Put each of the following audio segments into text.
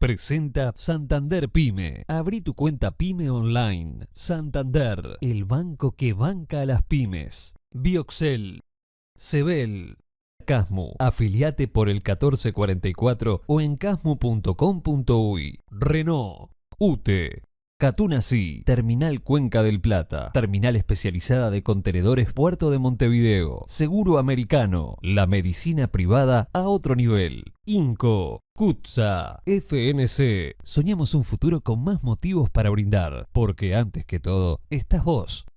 Presenta Santander Pyme. Abrí tu cuenta Pyme online. Santander, el banco que banca a las pymes. Bioxel, Sebel, Casmu. Afiliate por el 1444 o en casmu.com.uy. Renault, UTE, Catunasí, Terminal Cuenca del Plata, terminal especializada de contenedores Puerto de Montevideo, Seguro Americano, la medicina privada a otro nivel, Inco, CUTSA, FMC. Soñamos un futuro con más motivos para brindar, porque antes que todo estás vos.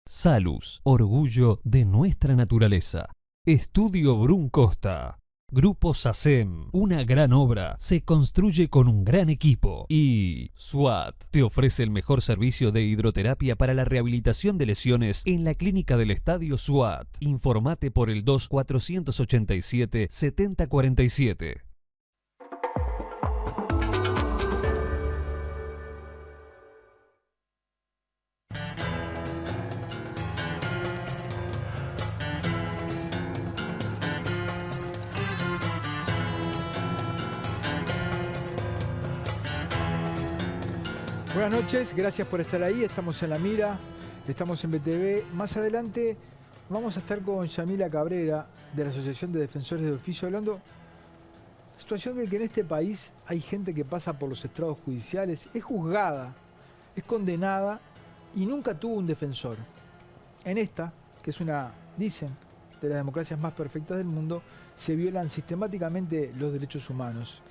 Salus, orgullo de nuestra naturaleza. Estudio Brun Costa. Grupo SACEM, una gran obra se construye con un gran equipo. Y SWAT te ofrece el mejor servicio de hidroterapia para la rehabilitación de lesiones en la clínica del Estadio SWAT. Informate por el 2487-7047. Buenas noches, gracias por estar ahí. Estamos en La Mira, estamos en BTV. Más adelante vamos a estar con Yamila Cabrera de la Asociación de Defensores de Oficio, hablando de la situación de que en este país hay gente que pasa por los estrados judiciales, es juzgada, es condenada y nunca tuvo un defensor. En esta, que es una, dicen, de las democracias más perfectas del mundo, se violan sistemáticamente los derechos humanos.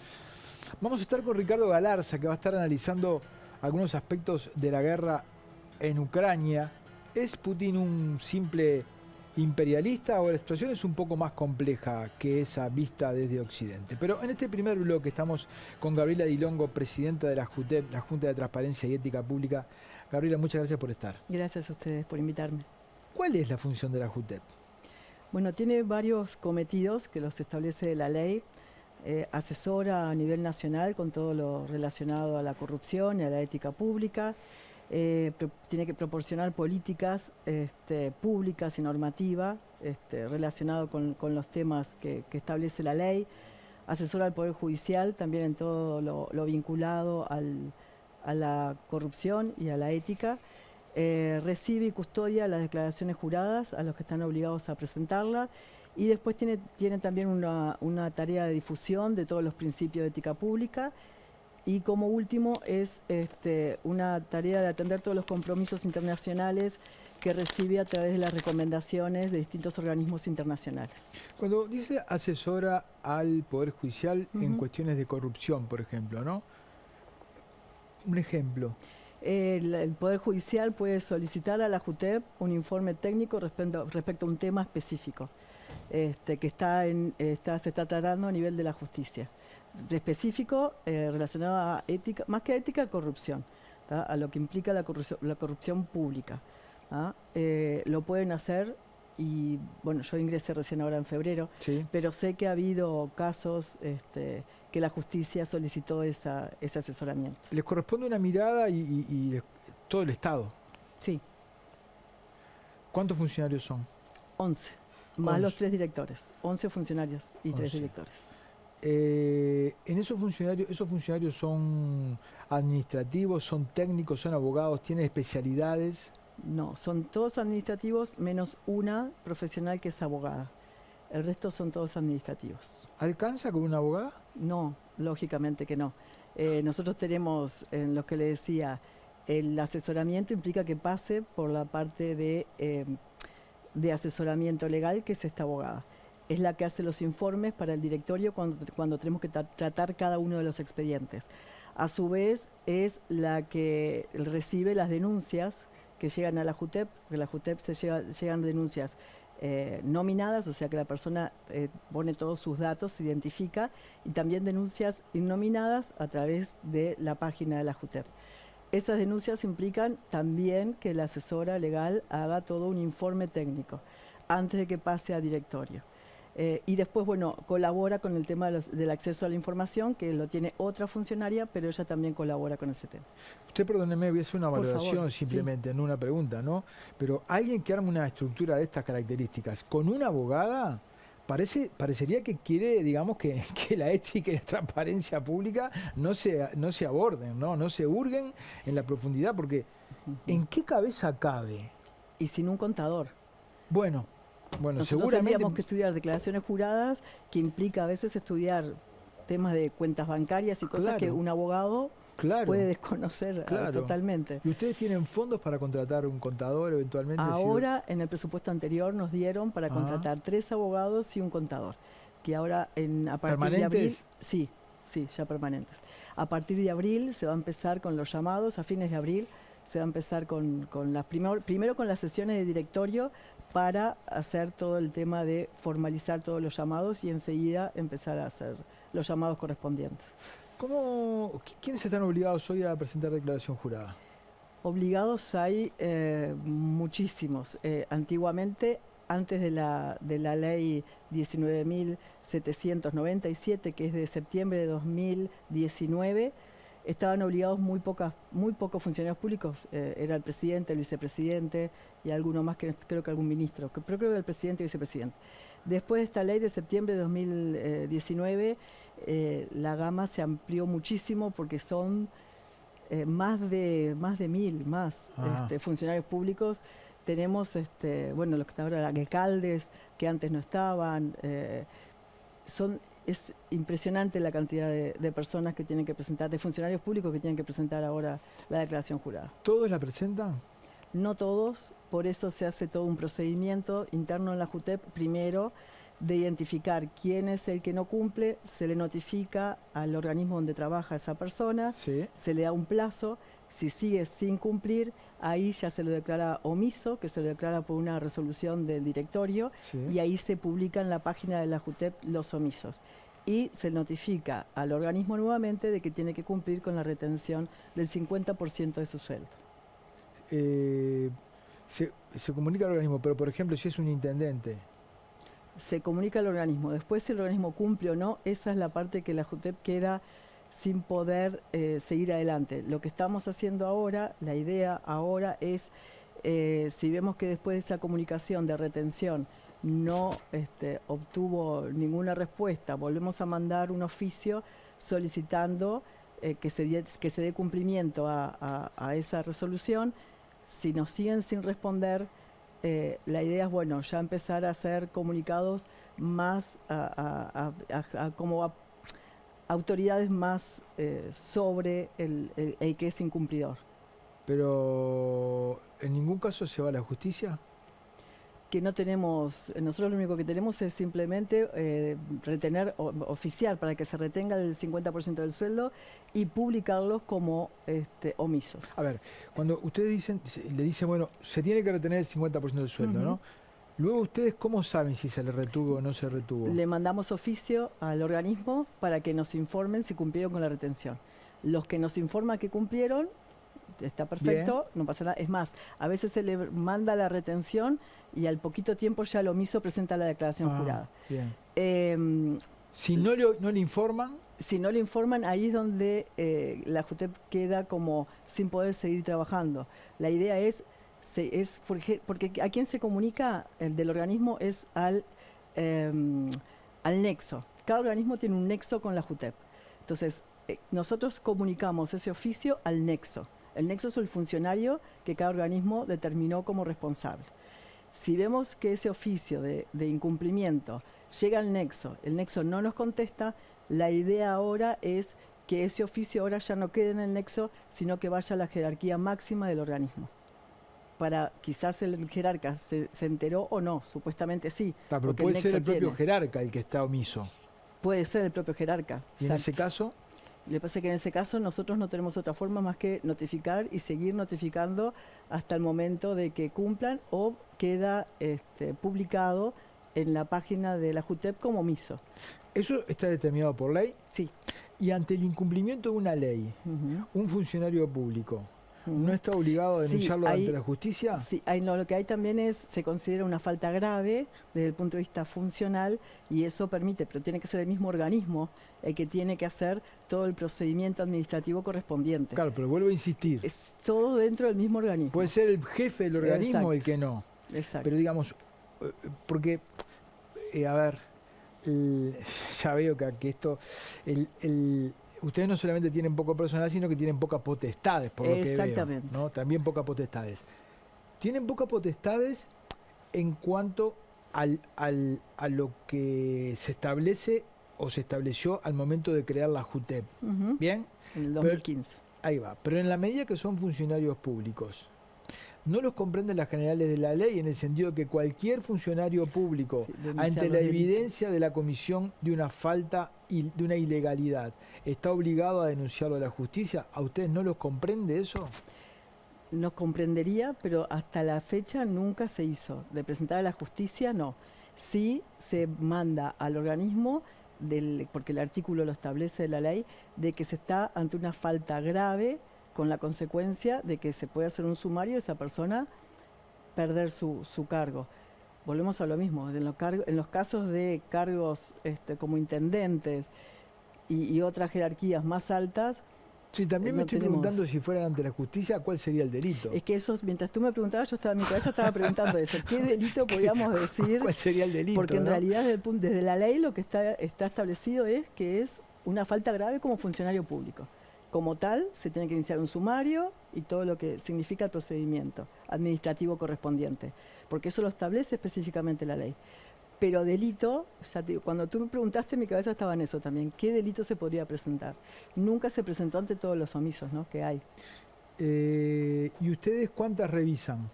Vamos a estar con Ricardo Galarza, que va a estar analizando algunos aspectos de la guerra en Ucrania. ¿Es Putin un simple imperialista o la situación es un poco más compleja que esa vista desde Occidente? Pero en este primer bloque estamos con Gabriela Di Longo, presidenta de la JUTEP, la Junta de Transparencia y Ética Pública. Gabriela, muchas gracias por estar. Gracias a ustedes por invitarme. ¿Cuál es la función de la JUTEP? Bueno, tiene varios cometidos que los establece la ley. Asesora a nivel nacional con todo lo relacionado a la corrupción y a la ética pública. Tiene que proporcionar políticas públicas y normativas relacionadas con los temas que establece la ley. Asesora al Poder Judicial también en todo lo vinculado a la corrupción y a la ética. Recibe y custodia las declaraciones juradas a los que están obligados a presentarlas. Y después tiene también una tarea de difusión de todos los principios de ética pública. Y como último es una tarea de atender todos los compromisos internacionales que recibe a través de las recomendaciones de distintos organismos internacionales. Cuando dice asesora al Poder Judicial en cuestiones de corrupción, por ejemplo, ¿no? Un ejemplo. El Poder Judicial puede solicitar a la JUTEP un informe técnico respecto a un tema específico. Que se está tratando a nivel de la justicia. Específico, relacionado a ética, más que a ética, corrupción, ¿tá? A lo que implica la corrupción pública. Lo pueden hacer y, bueno, yo ingresé recién ahora en febrero, sí, pero sé que ha habido casos que la justicia solicitó ese asesoramiento. ¿Les corresponde una mirada y todo el Estado? Sí. ¿Cuántos funcionarios son? 11. Más los 3 directores, 11 funcionarios y 3 directores. En esos funcionarios son administrativos, son técnicos, son abogados, tienen especialidades. No, son todos administrativos menos una profesional que es abogada. El resto son todos administrativos. ¿Alcanza con una abogada? No, lógicamente que no. Nosotros tenemos, en lo que le decía, el asesoramiento implica que pase por la parte de asesoramiento legal, que es esta abogada. Es la que hace los informes para el directorio cuando tenemos que tratar cada uno de los expedientes. A su vez, es la que recibe las denuncias que llegan a la JUTEP, porque la JUTEP llegan denuncias nominadas, o sea que la persona pone todos sus datos, se identifica, y también denuncias innominadas a través de la página de la JUTEP. Esas denuncias implican también que la asesora legal haga todo un informe técnico antes de que pase a directorio. Y después, bueno, colabora con el tema del acceso a la información, que lo tiene otra funcionaria, pero ella también colabora con ese tema. Usted, perdóneme, voy a hacer una valoración favor, simplemente, sí, no una pregunta, ¿no? Pero alguien que arma una estructura de estas características con una abogada Parecería que quiere, digamos, que la ética y la transparencia pública no se aborden, no se hurguen en la profundidad, porque ¿en qué cabeza cabe? Y sin un contador. Bueno, Nosotros seguramente tendríamos que estudiar declaraciones juradas, que implica a veces estudiar temas de cuentas bancarias y cosas que un abogado puede desconocer totalmente. ¿Y ustedes tienen fondos para contratar un contador eventualmente? Ahora, en el presupuesto anterior, nos dieron para contratar 3 abogados y un contador. Que ahora, a partir de abril... Sí, ya permanentes. A partir de abril se va a empezar con los llamados, a fines de abril se va a empezar con las primero con las sesiones de directorio para hacer todo el tema de formalizar todos los llamados y enseguida empezar a hacer los llamados correspondientes. ¿Quiénes están obligados hoy a presentar declaración jurada? Obligados hay muchísimos. Antiguamente, antes de la ley 19.797, que es de septiembre de 2019, estaban obligados muy pocos funcionarios públicos. Era el presidente, el vicepresidente y alguno más, que creo que algún ministro, pero creo que el presidente y vicepresidente. Después de esta ley de septiembre de 2019, la gama se amplió muchísimo porque son más de 1.000 funcionarios públicos. Tenemos, los que están ahora, alcaldes, que antes no estaban. Es impresionante la cantidad de personas que tienen que presentar, de funcionarios públicos que tienen que presentar ahora la declaración jurada. ¿Todos la presentan? No todos, por eso se hace todo un procedimiento interno en la JUTEP, primero de identificar quién es el que no cumple, se le notifica al organismo donde trabaja esa persona, se le da un plazo, si sigue sin cumplir, ahí ya se lo declara omiso, que se lo declara por una resolución del directorio, y ahí se publica en la página de la JUTEP los omisos. Y se notifica al organismo nuevamente de que tiene que cumplir con la retención del 50% de su sueldo. Se comunica al organismo, pero por ejemplo, si es un intendente... Se comunica al organismo. Después, si el organismo cumple o no, esa es la parte que la JUTEP queda sin poder seguir adelante. Lo que estamos haciendo ahora, la idea ahora es, si vemos que después de esa comunicación de retención no obtuvo ninguna respuesta, volvemos a mandar un oficio solicitando que se dé cumplimiento a esa resolución. Si nos siguen sin responder, la idea es, ya empezar a hacer comunicados más como autoridades más sobre el que es incumplidor. Pero ¿en ningún caso se va a la justicia? Que no tenemos, nosotros lo único que tenemos es simplemente retener, oficiar para que se retenga el 50% del sueldo y publicarlos como omisos. A ver, cuando ustedes le dicen, se tiene que retener el 50% del sueldo, ¿no? Luego, ¿ustedes cómo saben si se le retuvo o no se retuvo? Le mandamos oficio al organismo para que nos informen si cumplieron con la retención. Los que nos informan que cumplieron, está perfecto, no pasa nada. Es más, a veces se le manda la retención y al poquito tiempo ya el omiso presenta la declaración jurada. Bien. Si no le informan... Si no le informan, ahí es donde la JUTEP queda como sin poder seguir trabajando. La idea es porque a quién se comunica el del organismo es al nexo. Cada organismo tiene un nexo con la JUTEP. Entonces, nosotros comunicamos ese oficio al nexo. El nexo es el funcionario que cada organismo determinó como responsable. Si vemos que ese oficio de incumplimiento llega al nexo, el nexo no nos contesta, la idea ahora es que ese oficio ahora ya no quede en el nexo, sino que vaya a la jerarquía máxima del organismo. Para quizás el jerarca se enteró o no, supuestamente sí. Pero puede ser el propio jerarca el que está omiso. Puede ser el propio jerarca. ¿Y en ese caso? Le pasa que en ese caso nosotros no tenemos otra forma más que notificar y seguir notificando hasta el momento de que cumplan o queda publicado en la página de la JUTEP como omiso. ¿Eso está determinado por ley? Sí. Y ante el incumplimiento de una ley, un funcionario público ¿no está obligado a denunciarlo ante la justicia? Sí, lo que hay también se considera una falta grave desde el punto de vista funcional y eso permite, pero tiene que ser el mismo organismo el que tiene que hacer todo el procedimiento administrativo correspondiente. Claro, pero vuelvo a insistir. Es todo dentro del mismo organismo. Puede ser el jefe del organismo el que no. Exacto. Pero digamos, porque, a ver, ya veo que esto, ustedes no solamente tienen poco personal, sino que tienen pocas potestades, por lo que veo. Exactamente. ¿No? También pocas potestades. Tienen pocas potestades en cuanto a lo que se establece o se estableció al momento de crear la JUTEP. ¿Bien? En el 2015. Ahí va. Pero en la medida que son funcionarios públicos, no los comprenden las generales de la ley en el sentido de que cualquier funcionario público, ante la evidencia de la comisión de una falta y de una ilegalidad, está obligado a denunciarlo a la justicia. ¿A ustedes no los comprende eso? Nos comprendería, pero hasta la fecha nunca se hizo. De presentar a la justicia, no. Sí se manda al organismo, porque el artículo lo establece de la ley, de que se está ante una falta grave, con la consecuencia de que se puede hacer un sumario y esa persona perder su cargo. Volvemos a lo mismo, en los casos de cargos como intendentes y otras jerarquías más altas. Sí, también me estoy preguntando si fueran ante la justicia, ¿cuál sería el delito? Es que eso, mientras tú me preguntabas, mi cabeza estaba preguntando eso. ¿Qué delito podríamos decir? ¿Cuál sería el delito? Porque en realidad desde la ley lo que está establecido es que es una falta grave como funcionario público. Como tal, se tiene que iniciar un sumario y todo lo que significa el procedimiento administrativo correspondiente, porque eso lo establece específicamente la ley. Pero delito, ya te digo, cuando tú me preguntaste, mi cabeza estaba en eso también. ¿Qué delito se podría presentar? Nunca se presentó ante todos los omisos, ¿no?, que hay. ¿Y ustedes cuántas revisan?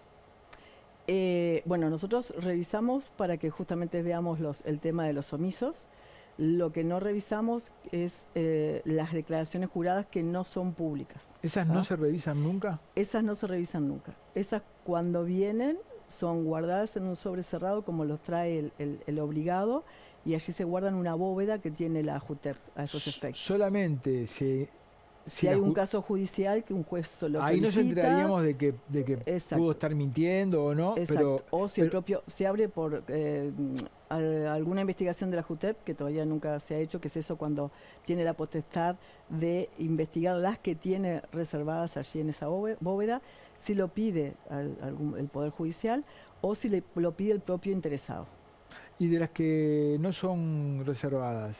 Bueno, nosotros revisamos para que justamente veamos el tema de los omisos. Lo que no revisamos es las declaraciones juradas que no son públicas. ¿Esas no se revisan nunca? Esas no se revisan nunca. Esas cuando vienen son guardadas en un sobre cerrado como los trae el obligado y allí se guardan en una bóveda que tiene la JUTEP a esos efectos. Solamente si hay un caso judicial que un juez lo solicita. Ahí nos enteraríamos de que pudo estar mintiendo o no. Exacto. O si se abre por alguna investigación de la JUTEP, que todavía nunca se ha hecho, que es eso cuando tiene la potestad de investigar las que tiene reservadas allí en esa bóveda, si lo pide el Poder Judicial o si lo pide el propio interesado. ¿Y de las que no son reservadas?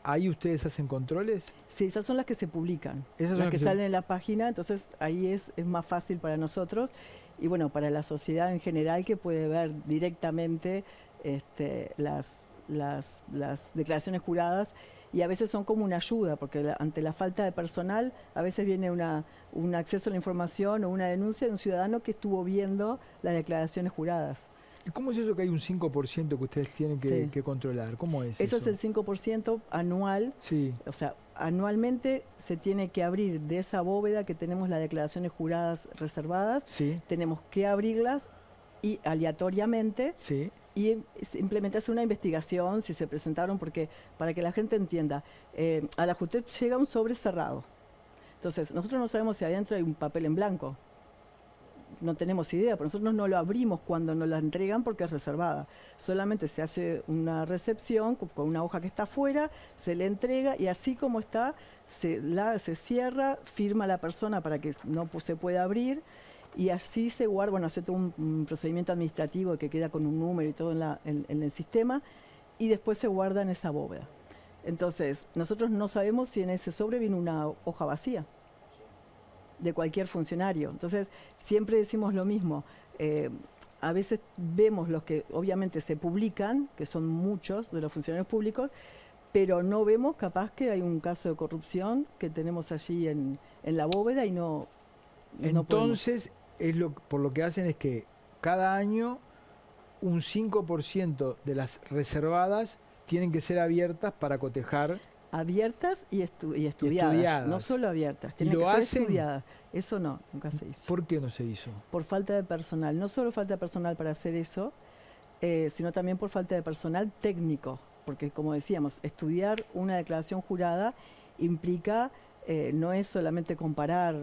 ¿Ahí ustedes hacen controles? Sí, esas son las que se publican, esas las que salen en la página, entonces ahí es más fácil para nosotros y bueno, para la sociedad en general que puede ver directamente las declaraciones juradas y a veces son como una ayuda, porque ante la falta de personal a veces viene un acceso a la información o una denuncia de un ciudadano que estuvo viendo las declaraciones juradas. ¿Cómo es eso que hay un 5% que ustedes tienen que controlar? ¿Cómo es eso? Eso es el 5% anual. Sí. O sea, anualmente se tiene que abrir de esa bóveda que tenemos las declaraciones juradas reservadas. Sí. Tenemos que abrirlas y aleatoriamente. Sí. Y implementarse una investigación si se presentaron, porque para que la gente entienda, a la JUTEP llega un sobre cerrado. Entonces, nosotros no sabemos si adentro hay un papel en blanco. No tenemos idea, pero nosotros no lo abrimos cuando nos la entregan porque es reservada. Solamente se hace una recepción con una hoja que está afuera, se le entrega y así como está, se cierra, firma la persona para que no se pueda abrir y así se guarda, bueno, hace todo un procedimiento administrativo que queda con un número y todo en el sistema y después se guarda en esa bóveda. Entonces, nosotros no sabemos si en ese sobre viene una hoja vacía de cualquier funcionario. Entonces, siempre decimos lo mismo. A veces vemos los que obviamente se publican, que son muchos de los funcionarios públicos, pero no vemos capaz que hay un caso de corrupción que tenemos allí en la bóveda y no. Entonces, por lo que hacen es que cada año un 5% de las reservadas tienen que ser abiertas para cotejar. Abiertas y estudiadas, no solo abiertas, tienen que ser estudiadas. Eso no, nunca se hizo. ¿Por qué no se hizo? Por falta de personal, no solo falta de personal para hacer eso, sino también por falta de personal técnico, porque como decíamos, estudiar una declaración jurada implica, no es solamente comparar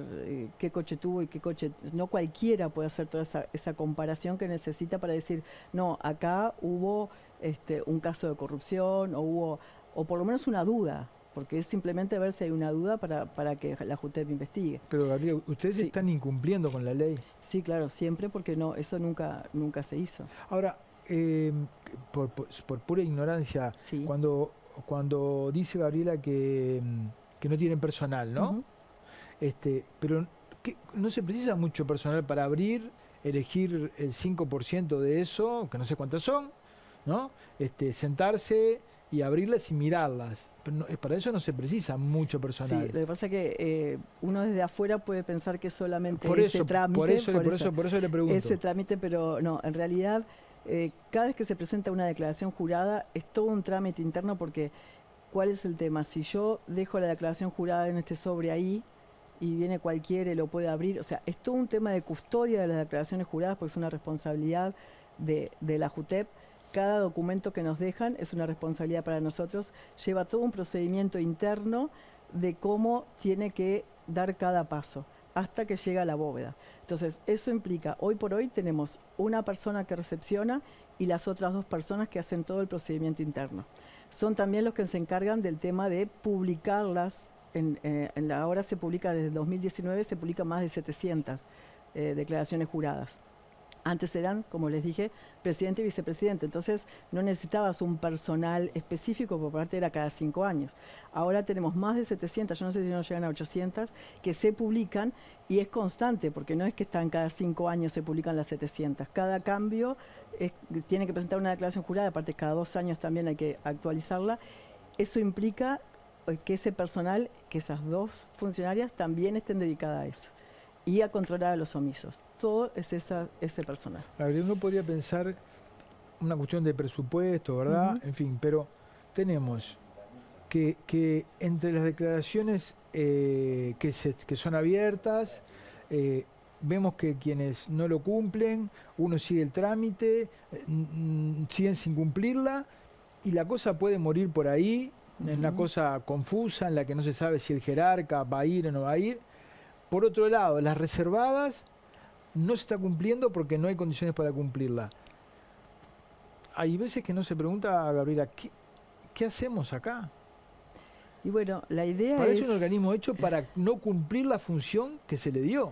qué coche tuvo y qué coche, no cualquiera puede hacer toda esa comparación que necesita para decir, no, acá hubo un caso de corrupción o por lo menos una duda, porque es simplemente ver si hay una duda para que la JUTEP investigue. Pero Gabriel, ¿ustedes están incumpliendo con la ley? Sí, claro, siempre, porque no, eso nunca se hizo. Ahora, por pura ignorancia, Sí. cuando dice Gabriela que no tienen personal, ¿no? Ujú. Pero no se precisa mucho personal para abrir, elegir el 5% de eso, que no sé cuántas son, ¿no? Sentarse y abrirlas y mirarlas. Pero para eso no se precisa mucho Sí, personal. lo que pasa es que uno desde afuera puede pensar que solamente Por ese eso, trámite, por eso le pregunto. ese trámite, pero no, en realidad cada vez que se presenta una declaración jurada es todo un trámite interno porque ¿cuál es el tema? Si yo dejo la declaración jurada en este sobre ahí y viene cualquiera y lo puede abrir, o sea, es todo un tema de custodia de las declaraciones juradas porque es una responsabilidad de la JUTEP. Cada documento que nos dejan es una responsabilidad para nosotros, lleva todo un procedimiento interno de cómo tiene que dar cada paso hasta que llega a la bóveda. Entonces, eso implica, hoy por hoy tenemos una persona que recepciona y las otras 2 personas que hacen todo el procedimiento interno. Son también los que se encargan del tema de publicarlas. Ahora se publica, desde 2019, se publican más de 700 declaraciones juradas. Antes eran, como les dije, presidente y vicepresidente. Entonces no necesitabas un personal específico, por parte era cada 5 años. Ahora tenemos más de 700, yo no sé si no llegan a 800, que se publican y es constante, porque no es que están cada 5 años se publican las 700. Cada cambio tiene que presentar una declaración jurada, aparte cada 2 años también hay que actualizarla. Eso implica que ese personal, que esas 2 funcionarias también estén dedicadas a eso y a controlar a los omisos. Todo es ese personal. Uno podría pensar una cuestión de presupuesto, ¿verdad? En fin, pero tenemos que entre las declaraciones que son abiertas, vemos que quienes no lo cumplen, uno sigue el trámite, siguen sin cumplirla, y la cosa puede morir por ahí, en una cosa confusa, en la que no se sabe si el jerarca va a ir o no va a ir. Por otro lado, las reservadas no se está cumpliendo porque no hay condiciones para cumplirla. Hay veces que no se pregunta, Gabriela, ¿qué hacemos acá? Y bueno, la idea Parece es... un organismo hecho para no cumplir la función que se le dio.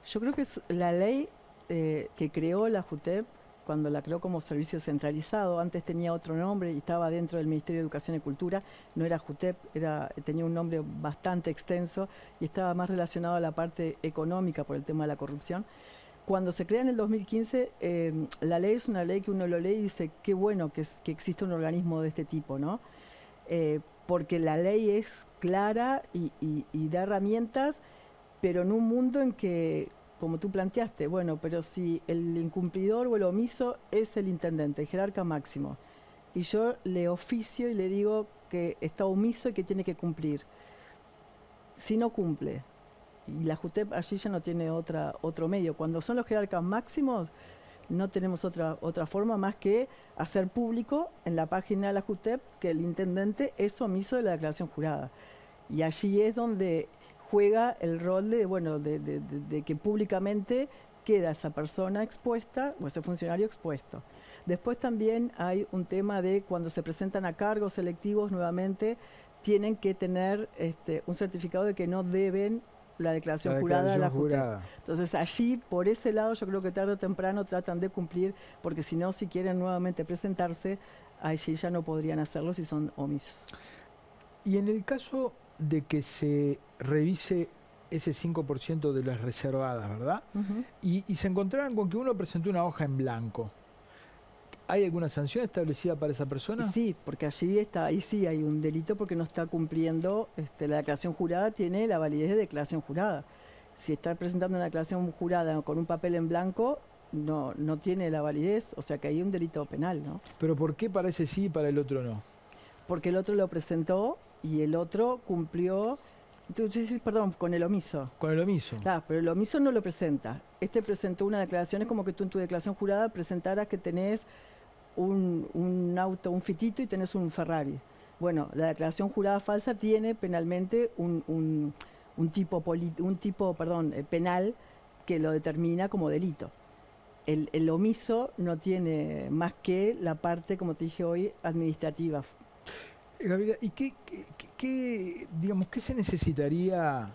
Yo creo que es la ley que creó la JUTEP, cuando la creó como servicio centralizado, antes tenía otro nombre y estaba dentro del Ministerio de Educación y Cultura, no era JUTEP, tenía un nombre bastante extenso y estaba más relacionado a la parte económica por el tema de la corrupción. Cuando se crea en el 2015, la ley es una ley que uno lo lee y dice, qué bueno que existe un organismo de este tipo, ¿no? Porque la ley es clara y da herramientas, pero en un mundo en que, como tú planteaste, bueno, pero si el incumplidor o el omiso es el intendente, el jerarca máximo, y yo le oficio y le digo que está omiso y que tiene que cumplir. Si no cumple, y la JUTEP allí ya no tiene otro medio. Cuando son los jerarcas máximos, no tenemos otra forma más que hacer público en la página de la JUTEP que el intendente es omiso de la declaración jurada. Y allí es donde juega el rol de que públicamente queda esa persona expuesta o ese funcionario expuesto. Después también hay un tema de cuando se presentan a cargos selectivos nuevamente, tienen que tener un certificado de que no deben la declaración jurada a la JUTEP. Entonces allí, por ese lado, yo creo que tarde o temprano tratan de cumplir, porque si no, si quieren nuevamente presentarse, allí ya no podrían hacerlo si son omisos. Y en el caso de que se revise ese 5% de las reservadas, ¿verdad? Y se encontraran con que uno presentó una hoja en blanco, ¿hay alguna sanción establecida para esa persona? Sí, porque ahí sí hay un delito porque no está cumpliendo, la declaración jurada tiene la validez de declaración jurada. Si está presentando una declaración jurada con un papel en blanco, no tiene la validez, o sea que hay un delito penal, ¿no? ¿Pero por qué para ese sí y para el otro no? Porque el otro lo presentó y el otro cumplió, perdón, con el omiso. Con el omiso. Claro, pero el omiso no lo presenta. Presentó una declaración, es como que tú en tu declaración jurada presentaras que tenés un auto, un fitito y tenés un Ferrari. Bueno, la declaración jurada falsa tiene penalmente un tipo penal que lo determina como delito. El omiso no tiene más que la parte, como te dije hoy, administrativa. Gabriela, ¿y qué se necesitaría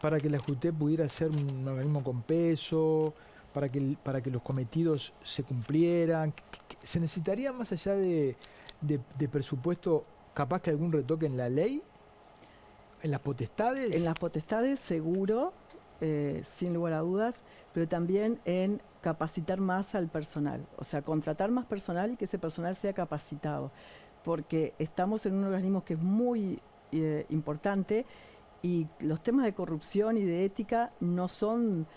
para que la JUTEP pudiera ser un organismo con peso, para que los cometidos se cumplieran? ¿Se necesitaría más allá de presupuesto, capaz que algún retoque en la ley? ¿En las potestades? En las potestades, seguro, sin lugar a dudas, pero también en capacitar más al personal. O sea, contratar más personal y que ese personal sea capacitado. Porque estamos en un organismo que es muy importante y los temas de corrupción y de ética no son...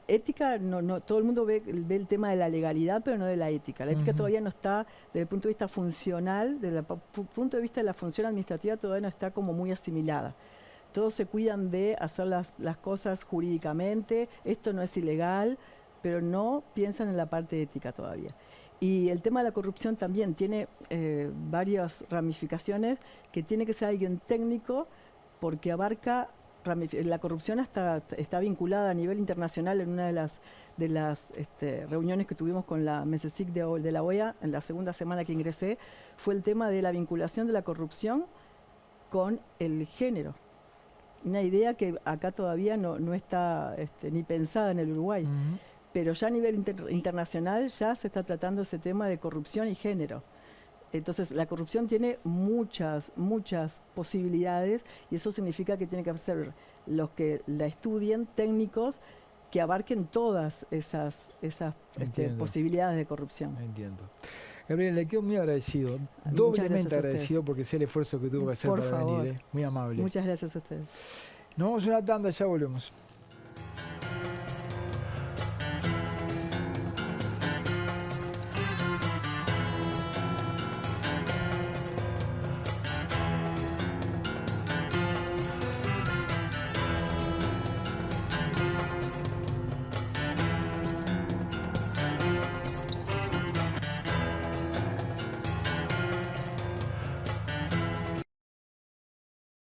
ética, no, todo el mundo ve el tema de la legalidad, pero no de la ética. La ética todavía no está, desde el punto de vista funcional, desde el punto de vista de la función administrativa, todavía no está como muy asimilada. Todos se cuidan de hacer las cosas jurídicamente, esto no es ilegal, pero no piensan en la parte ética todavía. Y el tema de la corrupción también tiene varias ramificaciones, que tiene que ser alguien técnico, porque abarca... La corrupción está vinculada a nivel internacional. En una de las reuniones que tuvimos con la MESESIC de la OEA, en la segunda semana que ingresé, fue el tema de la vinculación de la corrupción con el género. Una idea que acá todavía no está ni pensada en el Uruguay. Pero ya a nivel internacional ya se está tratando ese tema de corrupción y género. Entonces, la corrupción tiene muchas posibilidades y eso significa que tiene que ser los que la estudien, técnicos, que abarquen todas esas posibilidades de corrupción. Entiendo. Gabriela, le quedo muy agradecido, doblemente agradecido porque sé el esfuerzo que tuvo que hacer para venir. Muy amable. Muchas gracias a ustedes. Nos vamos a una tanda, ya volvemos.